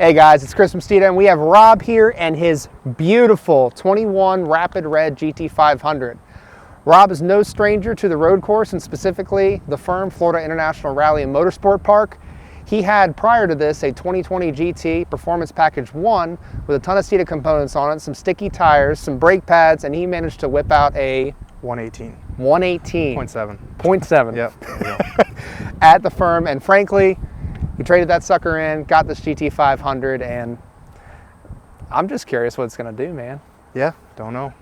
Hey guys, it's Chris from Steeda, and we have Rob here and his beautiful 21 Rapid Red GT500. Rob is no stranger to the road course, and specifically the firm Florida International Rally and Motorsport Park. He had, prior to this, a 2020 GT Performance Package 1 with a ton of Steeda components on it, some sticky tires, some brake pads, and he managed to whip out a 118. 118. 0.7. Yep. At the firm, and frankly, he traded that sucker in, got this GT500, and I'm just curious what it's going to do, man. Yeah, don't know.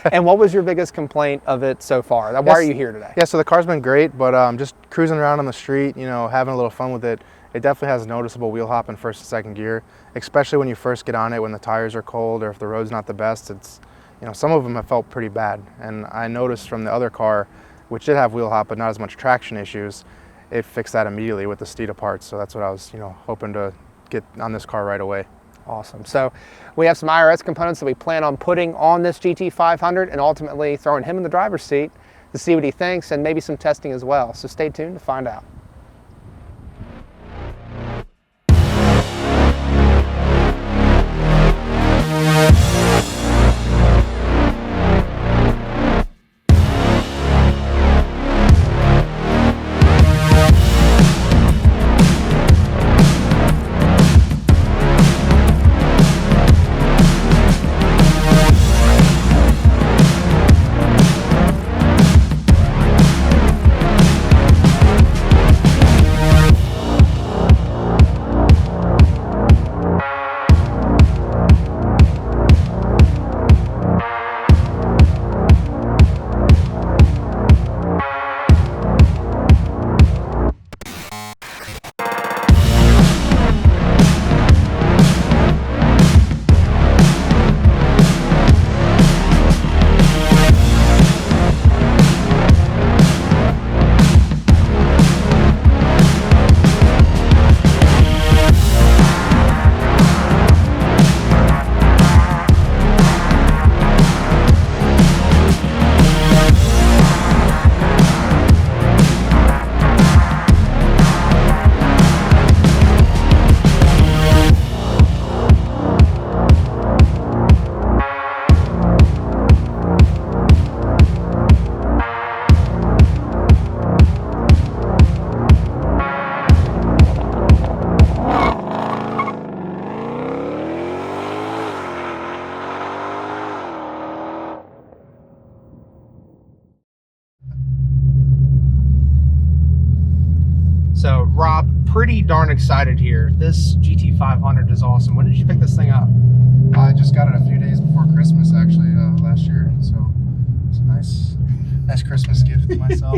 And what was your biggest complaint of it so far? Why are you here today? Yeah, so the car's been great, but just cruising around on the street, you know, having a little fun with it, it definitely has noticeable wheel hop in first and second gear, especially when you first get on it, when the tires are cold or if the road's not the best. It's, you know, some of them have felt pretty bad. And I noticed from the other car, which did have wheel hop but not as much traction issues, it fixed that immediately with the Steeda parts. So that's what I was, you know, hoping to get on this car right away. Awesome. So we have some IRS components that we plan on putting on this GT500 and ultimately throwing him in the driver's seat to see what he thinks, and maybe some testing as well. So stay tuned to find out. So Rob, pretty darn excited here. This GT500 is awesome. When did you pick this thing up? I just got it a few days before Christmas, actually, last year. So it's a nice Christmas gift to myself.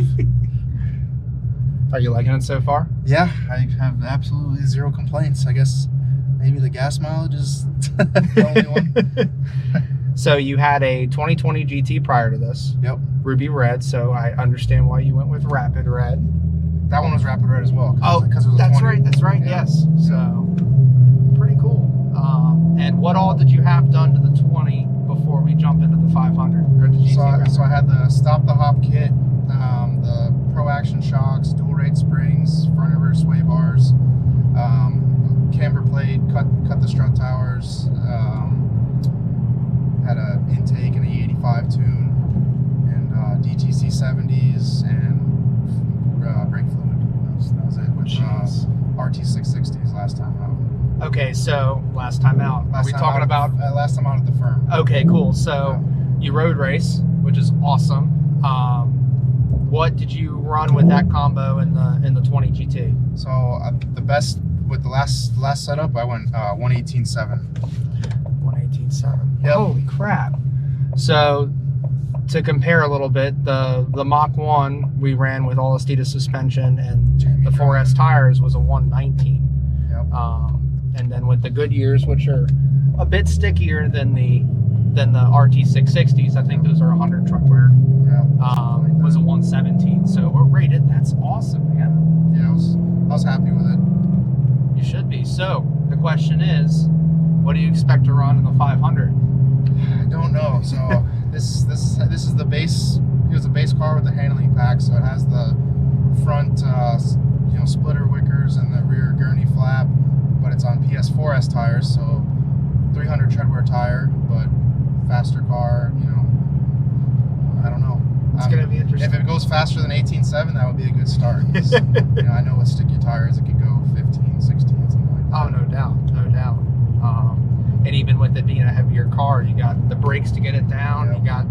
Are you liking it so far? Yeah, I have absolutely zero complaints. I guess maybe the gas mileage is the only one. So you had a 2020 GT prior to this. Yep. Ruby red, so I understand why you went with Rapid Red. That one was Rapid Red as well. Because it was that's 20. That's right, Yeah. yes. So, pretty cool. And what all did you have done to the 20 before we jump into the 500? Or the GT so I had the Stop the Hop kit, the Pro Action shocks, dual rate springs, front and rear sway bars, camber plate, cut the strut towers, had an intake and a E85 tune, and DTC 70s, and brake fluid. That was it with RT 660s last time out. Okay, so last time out. Are we talking about last time out at the firm? Okay, cool. So you road race, which is awesome. What did you run with that combo in the 20 GT? So the best with the last setup, I went 118.7. 118.7. Yep. Holy crap! So to compare a little bit, the Mach 1 we ran with all the Steeda suspension, and the 4S tires was a 119. Yep. And then with the Goodyears, which are a bit stickier than the RT 660s, I think those are 100 truck wear. Yeah. Was a 117. So we're rated. That's awesome, man. Yeah, I was happy with it. You should be. So the question is, what do you expect to run in the 500? I don't know. So this is the base. It was a base car with the handling pack, so it has the front splitter wickers and the rear gurney flap. but it's on PS4S tires, so 300 treadwear tire, but faster car. You know, I don't know. It's gonna be interesting. If it goes faster than 18.7, that would be a good start. You know, I know with sticky tires it could go 15, 16, something like that. Oh, no doubt, no doubt. And even with it being a heavier car, you got the brakes to get it down. Yep. You got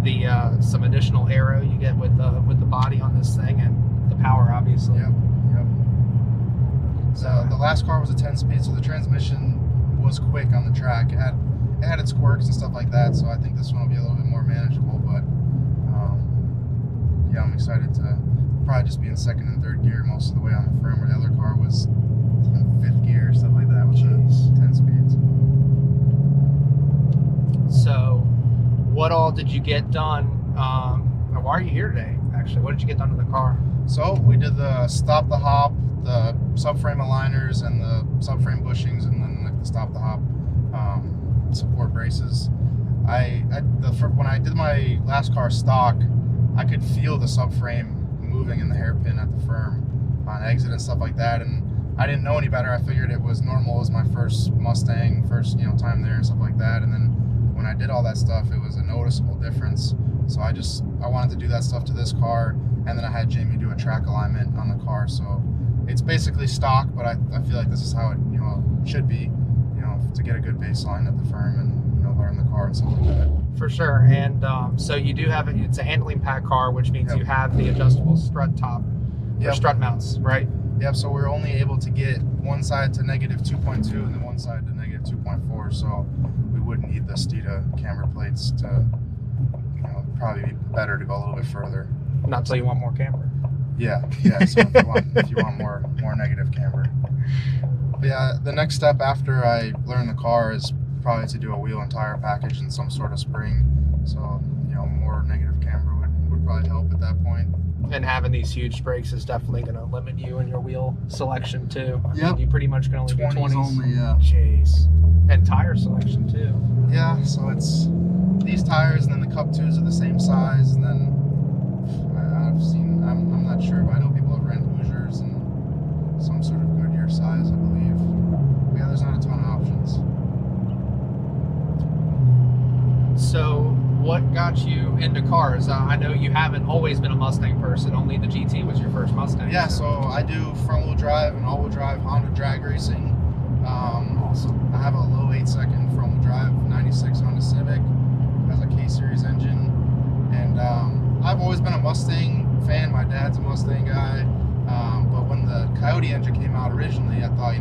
the some additional aero you get with the body on this thing, and the power, obviously. Yep. So the last car was a 10-speed, so the transmission was quick on the track. It had its quirks and stuff like that, so I think this one will be a little bit more manageable. But yeah, I'm excited to probably just be in second and third gear most of the way on the firm, where the other car was in fifth gear, stuff like that, with the 10 speeds. So, what all did you get done? Why are you here today, actually? What did you get done to the car? So, we did the stop the hop, the subframe aligners, and the subframe bushings, and then like the stop the hop support braces. When I did my last car stock, I could feel the subframe moving in the hairpin at the firm on exit and stuff like that, and I didn't know any better. I figured it was normal. It was my first Mustang, first time there and stuff like that. And then when I did all that stuff, it was a noticeable difference. So I wanted to do that stuff to this car, and then I had Jamie do a track alignment on the car. So it's basically stock, but I feel like this is how it should be, to get a good baseline at the firm and learn the car and stuff like that. For sure. And so you do have it's a handling pack car, which means you have the adjustable strut top or strut mounts, right? Yep. So we're only able to get one side to -2.2 and then one side to -2.4. So we wouldn't need the Steeda camber plates to, probably be better to go a little bit further. Not until you want more camber. Yeah. So if you want more negative camber. But yeah, the next step after I learn the car is probably to do a wheel and tire package and some sort of spring. So, more negative camber would probably help at that point. And having these huge brakes is definitely going to limit you in your wheel selection too. Yep. You pretty much can only do 20s. Only, yeah. Jeez. And tire selection too. Yeah, so it's these tires and then the Cup 2s are the same size, and then I'm not sure, but I know people have rent Hoosiers and some sort of Goodyear size, I believe. But yeah, there's not a ton of options. So, what got you into cars? I know you haven't always been a Mustang person. Only the GT was your first Mustang. Yeah, so I do front-wheel drive and all-wheel drive Honda drag racing. Awesome. I have a low 8-second front-wheel drive 96 Honda Civic. It has a K-Series engine. And I've always been a Mustang fan. My dad's a Mustang guy. But when the Coyote engine came out originally, I thought,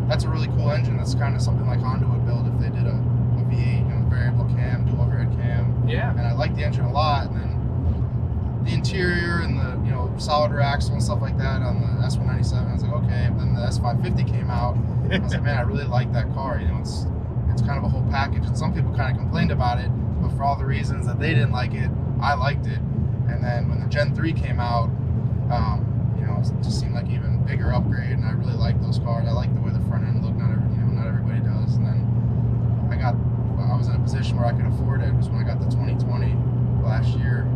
that's a really cool engine. That's kind of something like Honda would build if they did a V8, variable cam, dual overhead cam. Yeah. And I liked the engine a lot. And then the interior and the solid rear axle and stuff like that on the S197, I was like, okay. And then the S550 came out. I was like, man, I really like that car. It's kind of a whole package. And some people kind of complained about it, but for all the reasons that they didn't like it, I liked it. And then when the Gen 3 came out, it just seemed like even bigger upgrade, and I really like those cars. I like the way the front end looked. Not everybody does. And then I was in a position where I could afford it. It was when I got the 2020 last year.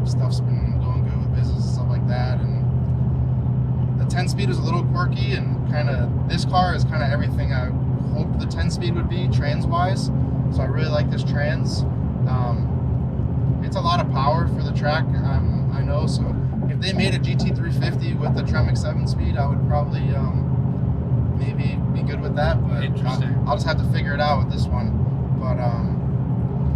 Stuff's been going good with business and stuff like that, and the 10-speed is a little quirky, and this car is kind of everything I hoped the 10-speed would be trans-wise. So I really like this trans. It's a lot of power for the track, I know. So if they made a GT350 with the Tremec 7-speed, I would probably maybe be good with that. But I'll just have to figure it out with this one. But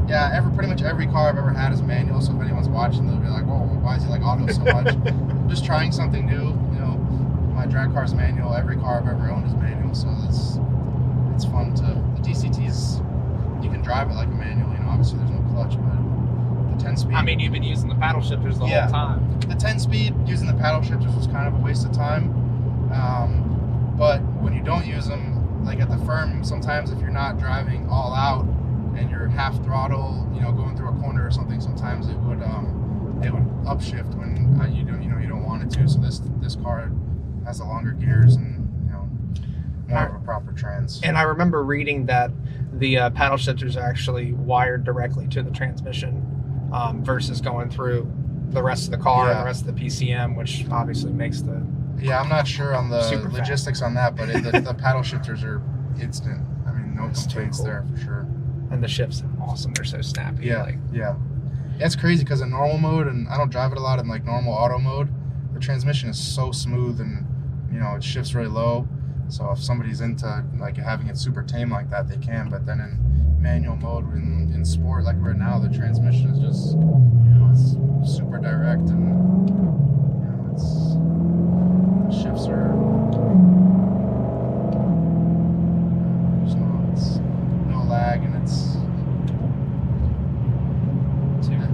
yeah, pretty much every car I've ever had is manual. So if anyone's watching, they'll be like, "Whoa, why is he like auto so much?" I'm just trying something new. My drag car's manual. Every car I've ever owned is manual, so it's fun to. The DCTs, you can drive it like a manual. Obviously there's no clutch, but the 10-speed. I mean, you've been using the paddle shifters the whole time. The 10-speed using the paddle shifters was kind of a waste of time. But when you don't use them, like at the firm, sometimes if you're not driving all out and you're half throttle, going through a corner or something, sometimes it would upshift when you don't want it to. So this car has the longer gears and more of a proper trans. And I remember reading that the paddle shifters are actually wired directly to the transmission versus going through the rest of the car and the rest of the PCM, which obviously makes the Yeah, I'm not sure on the Super logistics on that, but the paddle shifters are instant. I mean, no complaints there for sure. And the shifts are awesome. They're so snappy. Yeah, yeah. It's crazy because in normal mode, and I don't drive it a lot in like normal auto mode, the transmission is so smooth and, you know, it shifts really low. So if somebody's into like having it super tame like that, they can. But then in manual mode, in sport like right now, the transmission is just, you know, it's super direct, and you know, the shifts are. It's no lag, and it's.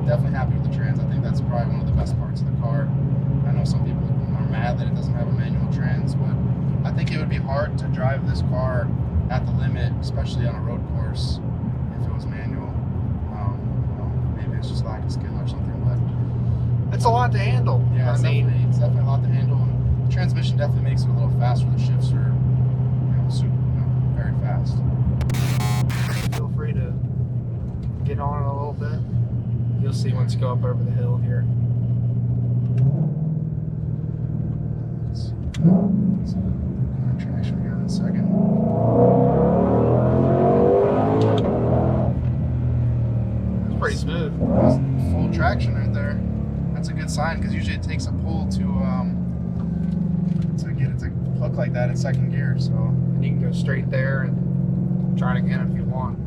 Definitely happy with the trans. I think that's probably one of the best parts of the car. I know some people are mad that it doesn't have a manual trans, but I think it would be hard to drive this car at the limit, especially on a road course, if it was manual. Maybe it's just lack of skill or something, but it's a lot to handle. Yeah, it's definitely a lot to handle. And the transmission definitely makes it a little faster. The shifts are, you know, super, you know, very fast. Feel free to get on it a little bit. You'll see once you go up over the hill here. Traction here in a second. It's pretty smooth. That's full traction right there. That's a good sign, because usually it takes a pull to get it to hook like that in second gear. So and you can go straight there and try it again if you want.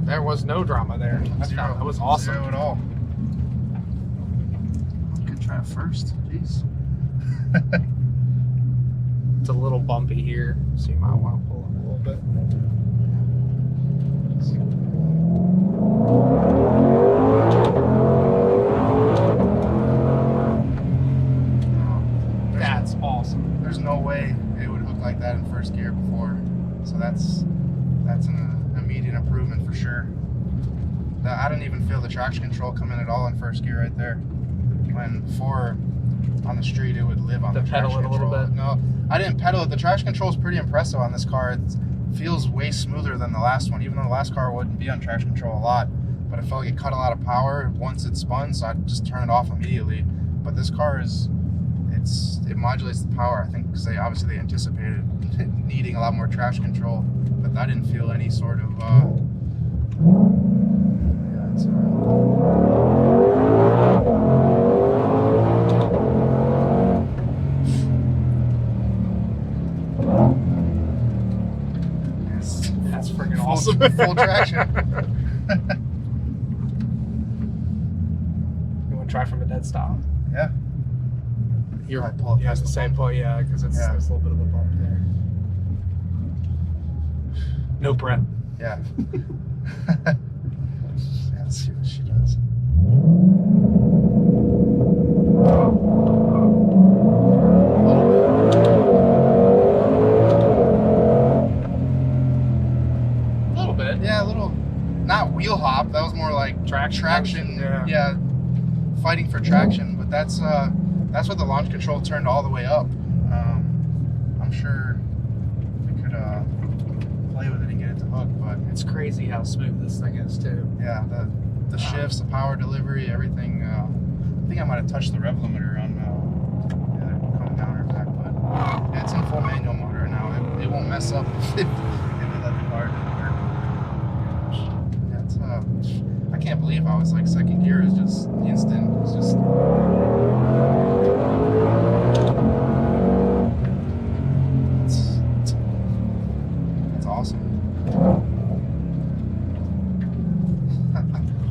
There was no drama there. Zero. That was awesome. Zero at all. I could try it first. Jeez. It's a little bumpy here, so you might want to pull up a little bit. That's awesome. There's no way it would hook like that in first gear before, so that's an immediate improvement for sure. I didn't even feel the traction control come in at all in first gear right there. When before on the street it would live on the traction pedal it a little control. bit. No, I didn't pedal it. The traction control is pretty impressive on this car. It feels way smoother than the last one, even though the last car wouldn't be on traction control a lot. But it felt like it cut a lot of power once it spun, so I'd just turn it off immediately. But this car it modulates the power, I think, because they anticipated needing a lot more traction control. But I didn't feel any sort of That's freaking awesome. Full traction. You want to try from a dead stop? Yeah. You're I'd pull up it's the same point, yeah, because it's there's a little bit of a bump there. No prep. Yeah. Let's see what she does. A little bit. Yeah, a little. Not wheel hop. That was more like traction. Yeah. Fighting for traction, but that's what the launch control turned all the way up. I'm sure we could play with it and get it to hook, but It's crazy how smooth this thing is too. yeah, the shifts, the power delivery, everything. I think I might have touched the rev limiter on coming down or back, but yeah, it's in full manual mode right now. It won't mess up if we let the car do it. Yeah, it's I can't believe how it's like second gear is just instant. It's just. It's awesome.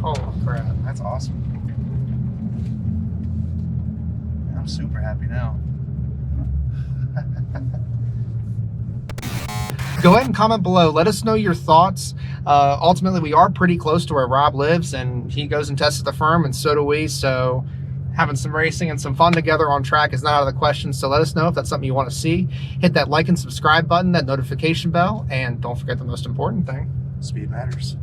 Holy crap. That's awesome. I'm super happy now. Go ahead and comment below. Let us know your thoughts. Ultimately, we are pretty close to where Rob lives, and he goes and tests at the firm, and so do we. So having some racing and some fun together on track is not out of the question. So let us know if that's something you want to see. Hit that like and subscribe button, that notification bell, and don't forget the most important thing. Speed matters.